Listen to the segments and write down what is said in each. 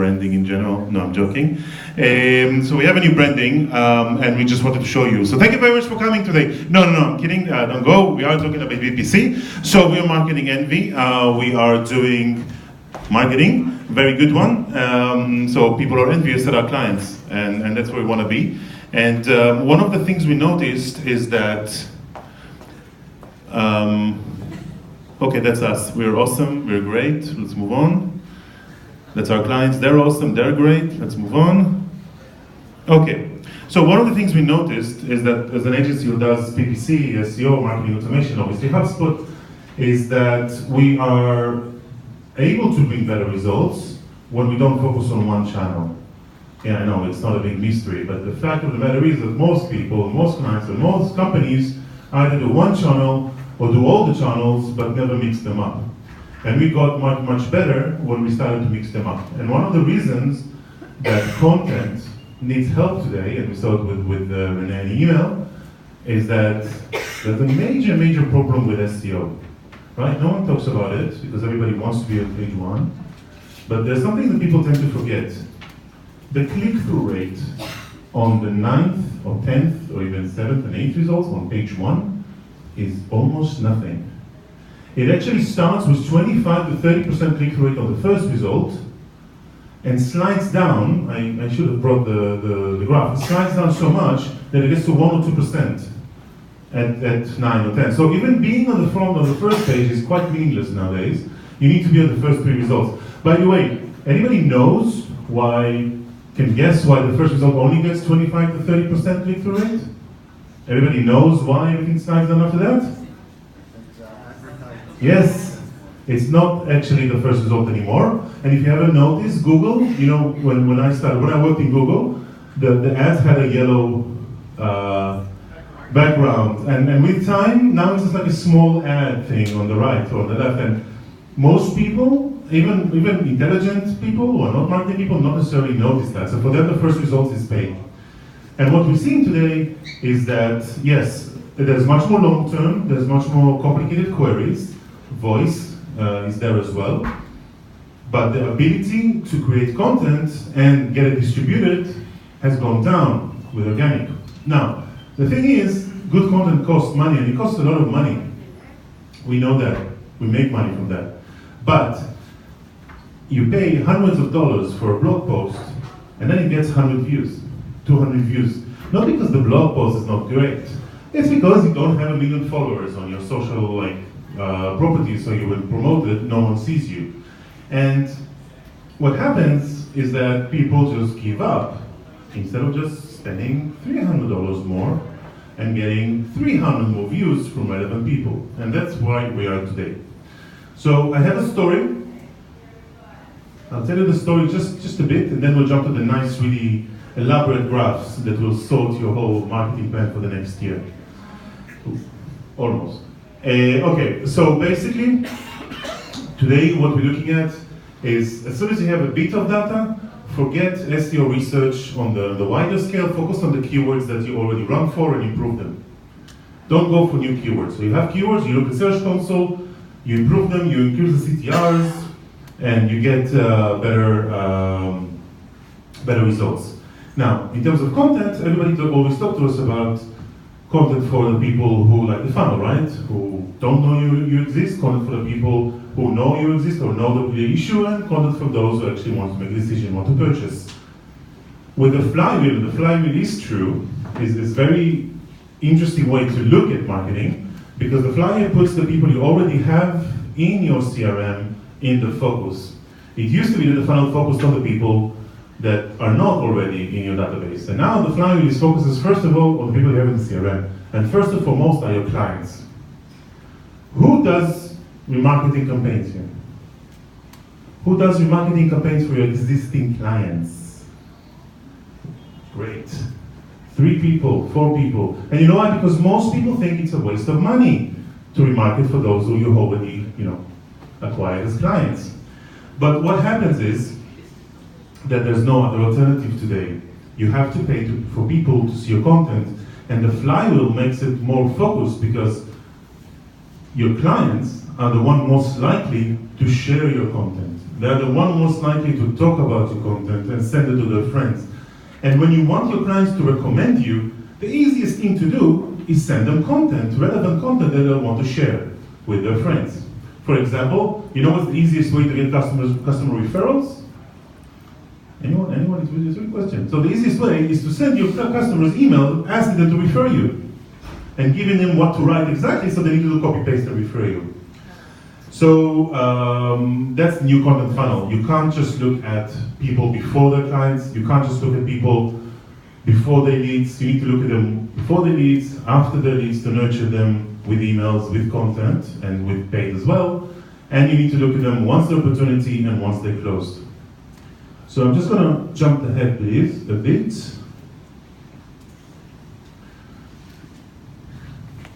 branding in general. No, I'm joking. So we have a new branding, and we just wanted to show you. So thank you very much for coming today. No, I'm kidding. Don't go. We are talking about PPC. So we are Marketing Envy. We are doing marketing, very good one. So people are envious at our clients, and that's where we want to be. And one of the things we noticed is that, okay, that's us. We're awesome, we're great, let's move on. That's our clients, they're awesome, they're great, let's move on. Okay, so one of the things we noticed is that as an agency who does PPC, SEO, marketing automation, obviously HubSpot, is that we are able to bring better results when we don't focus on one channel. Yeah, I know, it's not a big mystery, but the fact of the matter is that most people, most clients, and most companies either do one channel or do all the channels, but never mix them up. And we got much better when we started to mix them up. And one of the reasons that content needs help today, and we saw it with Renee in the email, is that there's a major problem with SEO. Right? No one talks about it because everybody wants to be on page one. But there's something that people tend to forget. The click-through rate on the 9th or 10th or even 7th and 8th results on page 1 is almost nothing. It actually starts with 25 to 30% click-through rate on the first result and slides down. I should have brought the graph. It slides down so much that it gets to 1 or 2% at 9 or 10. So even being on the front of the first page is quite meaningless nowadays. You need to be on the first 3 results. By the way, anybody knows can guess why the first result only gets 25 to 30% click-through rate? Everybody knows why everything slides down after that? Yes, it's not actually the first result anymore. And if you haven't noticed, Google, you know, when I worked in Google, the ads had a yellow background. And with time, now it's just like a small ad thing on the right or on the left. And most people, even intelligent people who are not marketing people, not necessarily notice that. So for them, the first result is paid. And what we're seeing today is that, yes, there's much more long-term, there's much more complicated queries, voice is there as well, but the ability to create content and get it distributed has gone down with organic. Now, the thing is, good content costs money, and it costs a lot of money. We know that, we make money from that. But you pay hundreds of dollars for a blog post, and then it gets 100 views, 200 views. Not because the blog post is not great. It's because you don't have 1 million followers on your social properties, so you will promote it, no one sees you. And what happens is that people just give up instead of just spending $300 more and getting 300 more views from relevant people. And that's why we are today. So I have a story. I'll tell you the story just a bit, and then we'll jump to the nice, really elaborate graphs that will sort your whole marketing plan for the next year. Almost. Okay, so basically, today what we're looking at is, as soon as you have a bit of data, forget SEO research on the wider scale, focus on the keywords that you already run for and improve them. Don't go for new keywords. So you have keywords, you look at Search Console, you improve them, you increase the CTRs, and you get better results. Now, in terms of content, everybody always talks to us about content for the people who like the funnel, right? Who don't know you exist, content for the people who know you exist or know the issue, and content for those who actually want to make a decision, want to purchase. With the flywheel is true, is this very interesting way to look at marketing, because the flywheel puts the people you already have in your CRM in the focus. It used to be that the funnel focused on the people that are not already in your database. And now the flywheel focuses first of all on the people you have in the CRM. And first and foremost are your clients. Who does remarketing campaigns here? Who does remarketing campaigns for your existing clients? Great. 3 people, 4 people. And you know why? Because most people think it's a waste of money to remarket for those who you already, acquired as clients. But what happens is that there's no other alternative today. You have to pay for people to see your content, and the flywheel makes it more focused because your clients are the one most likely to share your content. They are the one most likely to talk about your content and send it to their friends. And when you want your clients to recommend you, the easiest thing to do is send them content, relevant content that they want to share with their friends. For example, you know what's the easiest way to get customer referrals? Anyone? It's a good question. So the easiest way is to send your customers email asking them to refer you and giving them what to write exactly so they need to copy paste and refer you. So that's the new content funnel. You can't just look at people before their clients. You can't just look at people before their leads. You need to look at them before their leads, after their leads, to nurture them with emails, with content, and with paid as well. And you need to look at them once the opportunity and once they're closed. So I'm just going to jump ahead, please, a bit.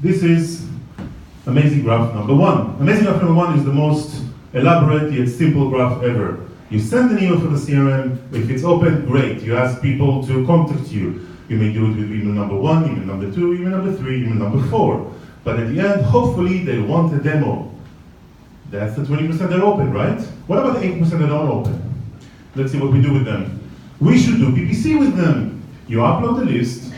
This is amazing graph number one. Amazing graph number one is the most elaborate yet simple graph ever. You send an email from the CRM. If it's open, great. You ask people to contact you. You may do it with email number one, email number two, email number three, email number four. But at the end, hopefully, they want a demo. That's the 20% that are open, right? What about the 80% that aren't open? Let's see what we do with them. We should do PPC with them. You upload the list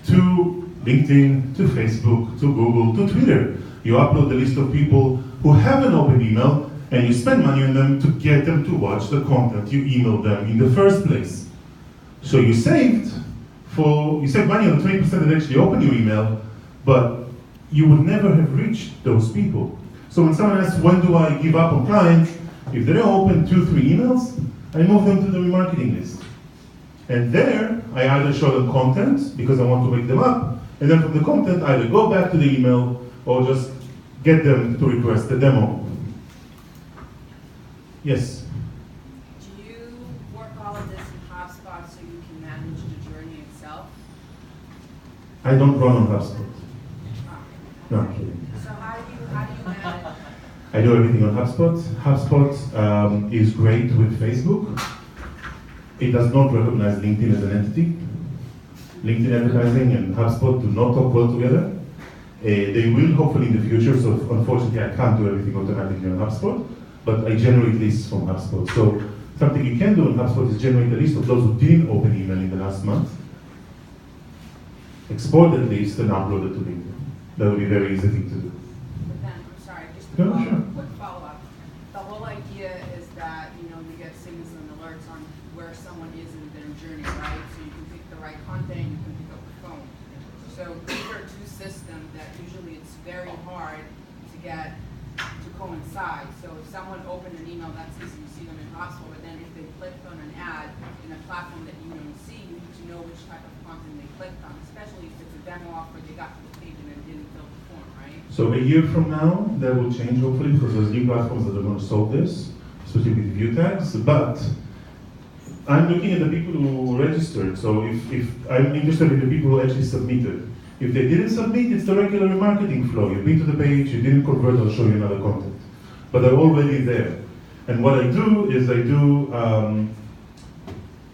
to LinkedIn, to Facebook, to Google, to Twitter. You upload the list of people who have an open email, and you spend money on them to get them to watch the content you emailed them in the first place. So you saved money on the 20% that actually open your email, but you would never have reached those people. So when someone asks, when do I give up on clients? If they don't open 2-3 emails, I move them to the remarketing list. And there, I either show them content, because I want to wake them up, and then from the content, I either go back to the email, or just get them to request a demo. Yes? Do you work all of this in HubSpot so you can manage the journey itself? I don't run on HubSpot. No, I'm kidding. So how do you manage? I do everything on HubSpot. HubSpot is great with Facebook. It does not recognize LinkedIn as an entity. LinkedIn advertising and HubSpot do not talk well together. They will hopefully in the future, so unfortunately I can't do everything automatically on HubSpot, but I generate lists from HubSpot. So something you can do on HubSpot is generate a list of those who didn't open email in the last month, export that list and upload it to LinkedIn. That would be a very easy thing to do. But then, I'm sorry, just a quick follow-up. The whole idea is that, you get signals and alerts on where someone is in their journey, right? So you can pick the right content, you can pick up the phone. So these are two systems that usually it's very hard to get to coincide. So if someone opened an email, that's easy, you see them in HubSpot, but then if they clicked on an ad in a platform that you don't see, you need to know which type of content they clicked on, especially if it's a demo offer, they got to the page and then didn't fill the form, right? So a year from now, that will change hopefully, because there's new platforms that are going to solve this, especially with view tags, but I'm looking at the people who registered. So if I'm interested in the people who actually submitted. If they didn't submit, it's the regular remarketing flow. You've been to the page, you didn't convert, I'll show you another content. But they're already there. And what I do is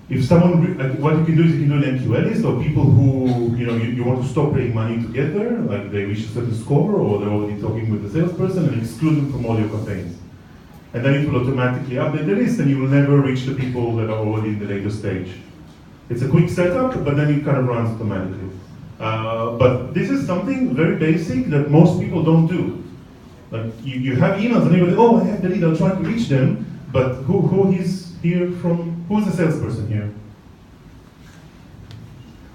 if someone, what you can do is you can do an MQL list of people who, you want to stop paying money to get there, like they reach a certain score, or they're already talking with the salesperson, and exclude them from all your campaigns. And then it will automatically update the list, and you will never reach the people that are already in the later stage. It's a quick setup, but then it kind of runs automatically. But this is something very basic that most people don't do. Like you have emails and everybody, oh, I have the lead, I'll try to reach them, but who is here from, who's the salesperson here?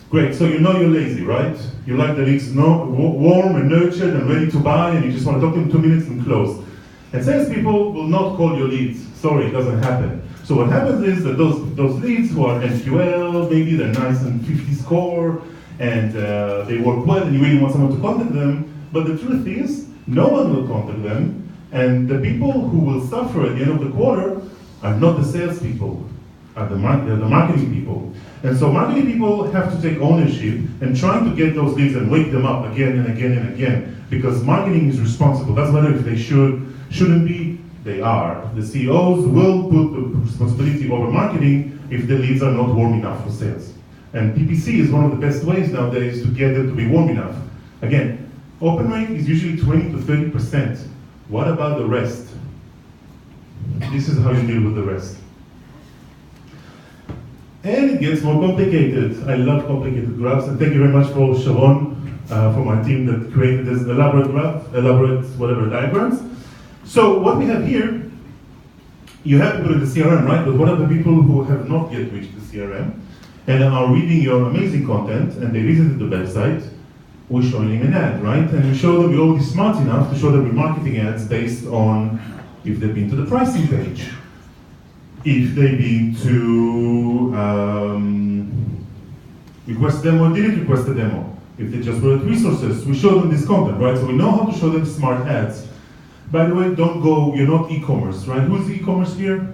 Great, so you know you're lazy, right? You like the leads warm and nurtured and ready to buy, and you just want to talk to them 2 minutes and close. And salespeople will not call your leads. Sorry, it doesn't happen. So what happens is that those leads who are MQL, maybe they're nice and 50 score, and they work well, and you really want someone to contact them, but the truth is, no one will contact them, and the people who will suffer at the end of the quarter are not the salespeople, are the marketing people. And so marketing people have to take ownership and trying to get those leads and wake them up again and again and again, because marketing is responsible. Doesn't matter if they shouldn't be, they are. The CEOs will put the responsibility over marketing if the leads are not warm enough for sales. And PPC is one of the best ways nowadays to get them to be warm enough. Again, open rate is usually 20 to 30%. What about the rest? this is how you deal with the rest. And it gets more complicated. I love complicated graphs, and thank you very much for Sharon, for my team that created this elaborate graph, elaborate whatever diagrams. So what we have here, you have people in the CRM, right? But what are the people who have not yet reached the CRM and are reading your amazing content and they visited the website? We're showing them an ad, right? And we show them we're already smart enough to show them remarketing ads based on if they've been to the pricing page, if they've been to request demo or didn't request a demo, if they just were at resources. We show them this content, right? So we know how to show them smart ads. By the way, don't go, you're not e-commerce, right? Who's e-commerce here?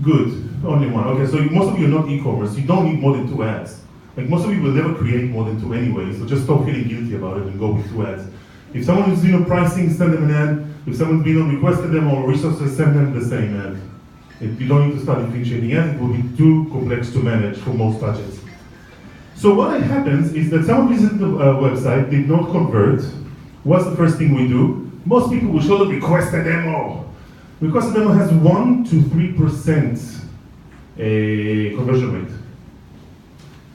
Good, only one. Okay, so most of you are not e-commerce. You don't need more than 2 ads. Like most of you will never create more than 2 anyway, so just stop feeling guilty about it and go with 2 ads. If someone is doing pricing, send them an ad. If someone's been on requested them or resources, send them the same ad. You don't need to start differentiating ads, it will be too complex to manage for most budgets. So what happens is that someone visited the website, did not convert. What's the first thing we do? Most people will show them request a demo. Request a demo has 1 to 3% conversion rate.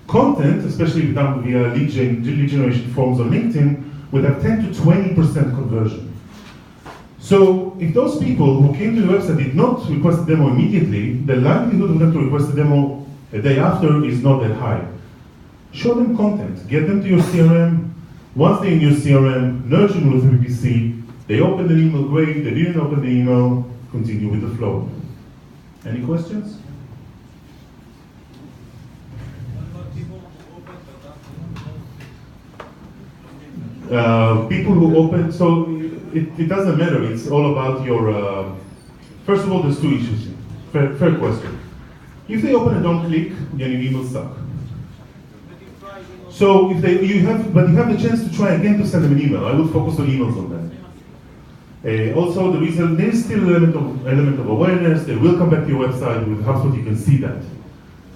Content, especially done via lead generation forms on LinkedIn, will have 10 to 20% conversion. So if those people who came to the website did not request a demo immediately, the likelihood of them to request a demo a day after is not that high. Show them content, get them to your CRM. Once they're in your CRM, nurture them with PPC. They opened an email, great. They didn't open the email, continue with the flow. Any questions? People who open, so it doesn't matter. It's all about your, first of all, there's 2 issues here. Fair question. If they open and don't click, then your email suck. So if you have the chance to try again to send them an email. I would focus on emails on that. Also, there is still an element of awareness. They will come back to your website. With HubSpot, you can see that.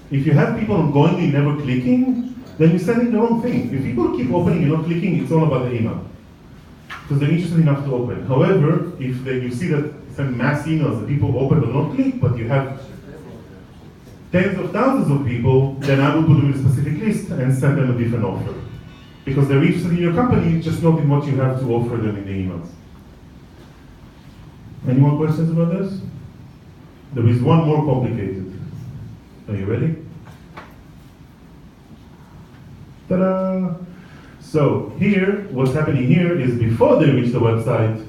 If you have people ongoingly never clicking, then you're sending the wrong thing. If people keep opening and not clicking, it's all about the email. Because they're interested enough to open. However, if you see that send mass emails that people open but not click, but you have tens of thousands of people, then I will put them in a specific list and send them a different offer. Because they're interested in your company, just not in what you have to offer them in the emails. Any more questions about this? There is one more complicated. Are you ready? Ta-da! So here, what's happening here is before they reach the website,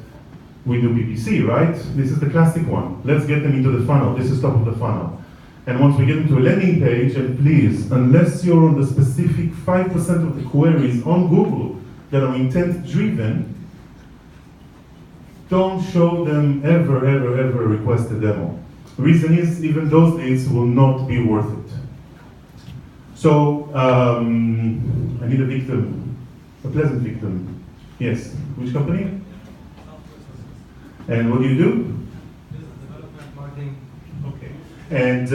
we do PPC, right? This is the classic one. Let's get them into the funnel. This is top of the funnel. And once we get into a landing page, and please, unless you're on the specific 5% of the queries on Google that are intent-driven, don't show them ever request a demo. Reason is, even those leads will not be worth it. So, I need a victim, a pleasant victim. Yes, which company? And what do you do? Business development, marketing. Okay. And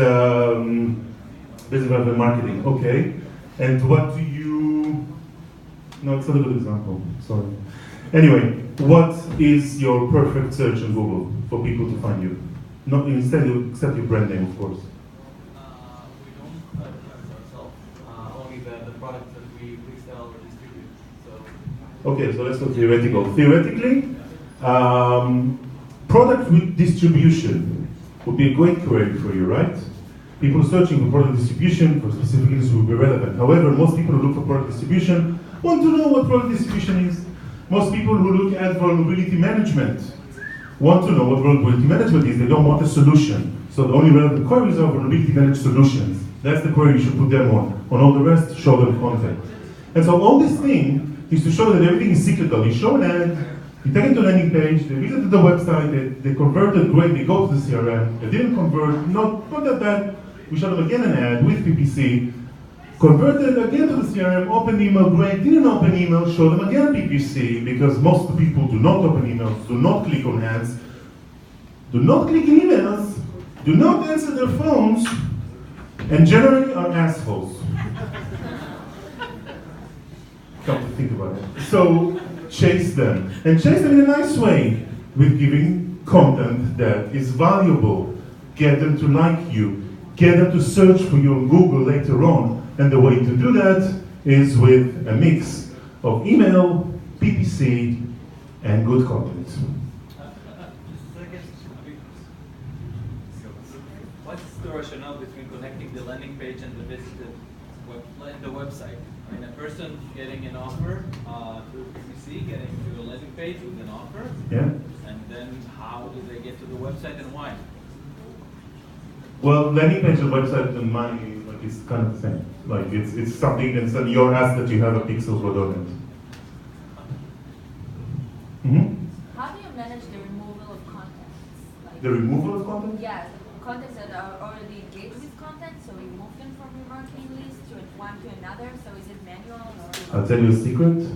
business development marketing, okay. And what do you, no, it's not a good example, sorry. Anyway, what is your perfect search on Google for people to find you? Not instead, except your brand name, of course. We don't advertise ourselves, only the products that we sell or distribute. So. Okay, so let's go theoretical. Theoretically, product with distribution would be a great query for you, right? People searching for product distribution for specific industry will be relevant. However, most people who look for product distribution want to know what product distribution is. Most people who look at vulnerability management want to know what vulnerability management is. They don't want a solution. So the only relevant queries are vulnerability managed solutions. That's the query you should put them on. On all the rest, show them content. And so all this thing is to show that everything is cyclical. You show an ad, you take it to a landing page, they visited the website, they converted, great, they go to the CRM, they didn't convert, not that bad. We show them again an ad with PPC, converted again to the CRM, open email, great, didn't open email, show them again PPC, because most of the people do not open emails, do not click on ads, do not click in emails, do not answer their phones, and generally are assholes. Come to think about it. So chase them, and chase them in a nice way, with giving content that is valuable. Get them to like you. Get them to search for you on Google later on. And the way to do that is with a mix of email, PPC, and good content. What's the rationale between connecting the landing page and the website? I mean, a person getting an offer through PPC, getting to a landing page with an offer, Yeah. and then how do they get to the website and why? Well, landing page and website and mine like it's kind of the same. Like it's something that's your ask that you have a pixel for doing it. How do you manage the removal of content? Like, The removal of content? yeah, contents that are already engaged with content, so you move them from your marketing list to one to another. So is it manual or? I'll tell you a secret.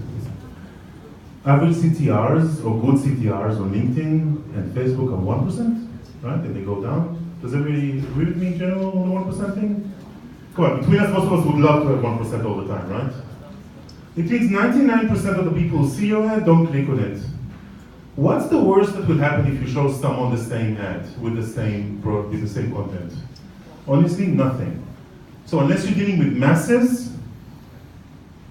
Average CTRs or good CTRs on LinkedIn and Facebook are 1%, right? And they go down. Does everybody agree with me in general on the 1% thing? Come on, between us, most of us would love to have 1% all the time, right? It means 99% of the people who see your ad don't click on it. What's the worst that will happen if you show someone the same ad with the same content? Honestly, nothing. So unless you're dealing with masses,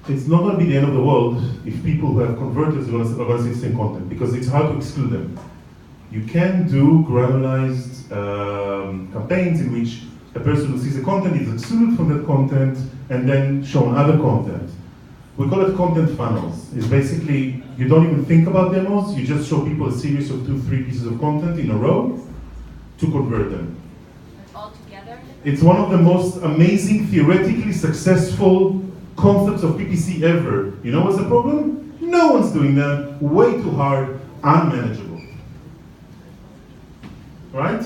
it's not going to be the end of the world if people who have converters are going to see the same content, because it's hard to exclude them. You can do granularized campaigns in which a person who sees the content is excluded from that content and then shown other content. We call it content funnels. It's basically, you don't even think about demos, you just show people a series of 2-3 pieces of content in a row to convert them. All together? It's one of the most amazing, theoretically successful concepts of PPC ever. You know what's the problem? No one's doing that, way too hard, unmanageable. Right?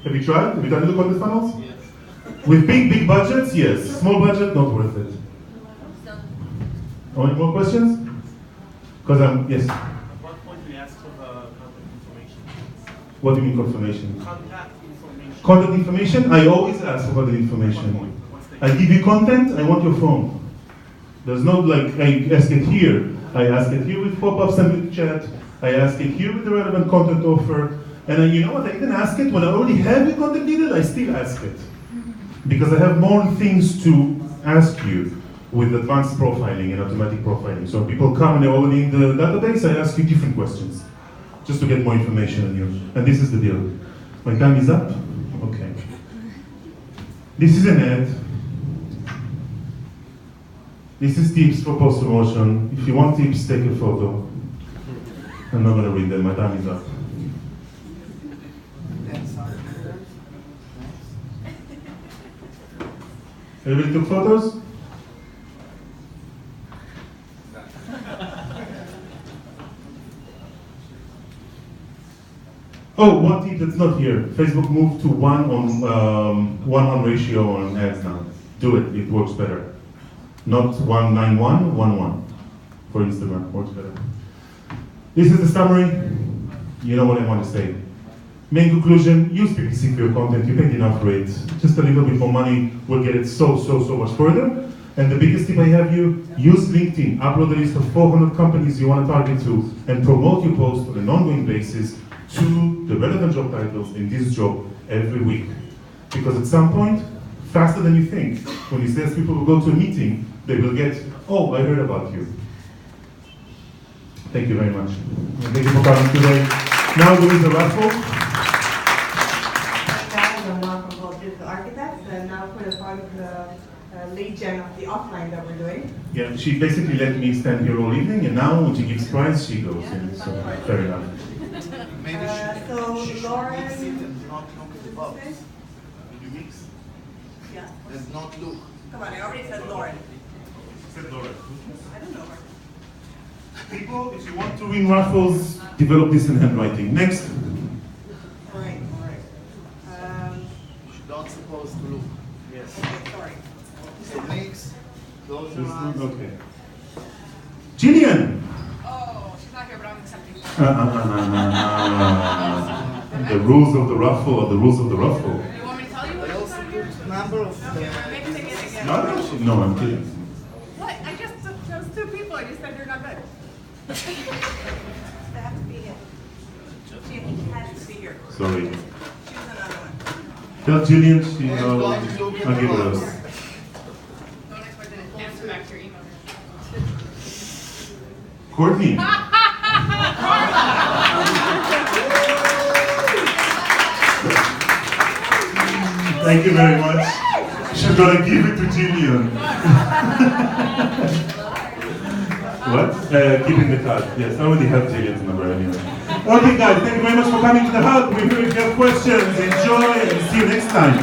Have you tried? Have you done the content funnels? Yes. With big budgets, yes. Small budget, not worth it. So, Any more questions? Because yes. At what point do you ask for the contact information? What do you mean confirmation? Contact information. Contact information? I always ask for contact information. I give you content, I want your phone. There's no like, I ask it here. I ask it here with pop-ups and with chat. I ask it here with the relevant content offer. And you know what, I even ask it when I already have your contact details, I still ask it. Because I have more things to ask you with advanced profiling and automatic profiling. So when people come and they're already in the database, I ask you different questions, just to get more information on you. And this is the deal. My time is up? Okay. This is an ad. This is tips for post-promotion. If you want tips, take a photo. I'm not gonna read them, my time is up. Everybody took photos? Oh, one tip that's not here. Facebook moved to 1:1 ratio on ads now. Do it, it works better. Not 1:91, 1:1 for Instagram, works better. This is the summary. You know what I want to say. Main conclusion, use PPC for your content, you paid enough for it. Just a little bit more money will get it so much further. And the biggest tip I have you, use LinkedIn, upload a list of 400 companies you want to target to, and promote your post on an ongoing basis to the relevant job titles in this job every week. Because at some point, faster than you think, when these sales people will go to a meeting, they will get, oh, I heard about you. Thank you very much. And thank you for coming today. Now there is a raffle. I'm now from World Digital Architects, and now for the part of the lead gen of the offline that we're doing. Yeah, she basically let me stand here all evening, and now when she gives prize, she goes in. So fair enough. Maybe So she should Lauren, mix it and not look at the box. Did you mix? yeah. And not look. Come on, I already said Lauren. Said Laura. I don't know her. People, if you want to win raffles, develop this in handwriting. Next. All right. She's not supposed to look. Yes. Okay, sorry. So mix, close your eyes. Okay. Jillian. Oh, she's not here, but I'm accepting. The rules of the raffle are the ruals of the raffle. You want me to tell you I what she's also not here? put number of You're mixing it again. No, I'm kidding. What? I just chose two people. I just said they're not good. They have to be here. She has to be here. Sorry. Choose another one. Tell Jillian she knows. I'll give her a. Don't expect an answer back to your email. Courtney. Thank you very much. She's gonna give it to Jillian. What? Keeping the card. Yes, I already have Jillian's number anyway. Okay guys, thank you very much for coming to the hub. We're here if you have questions. Enjoy and see you next time.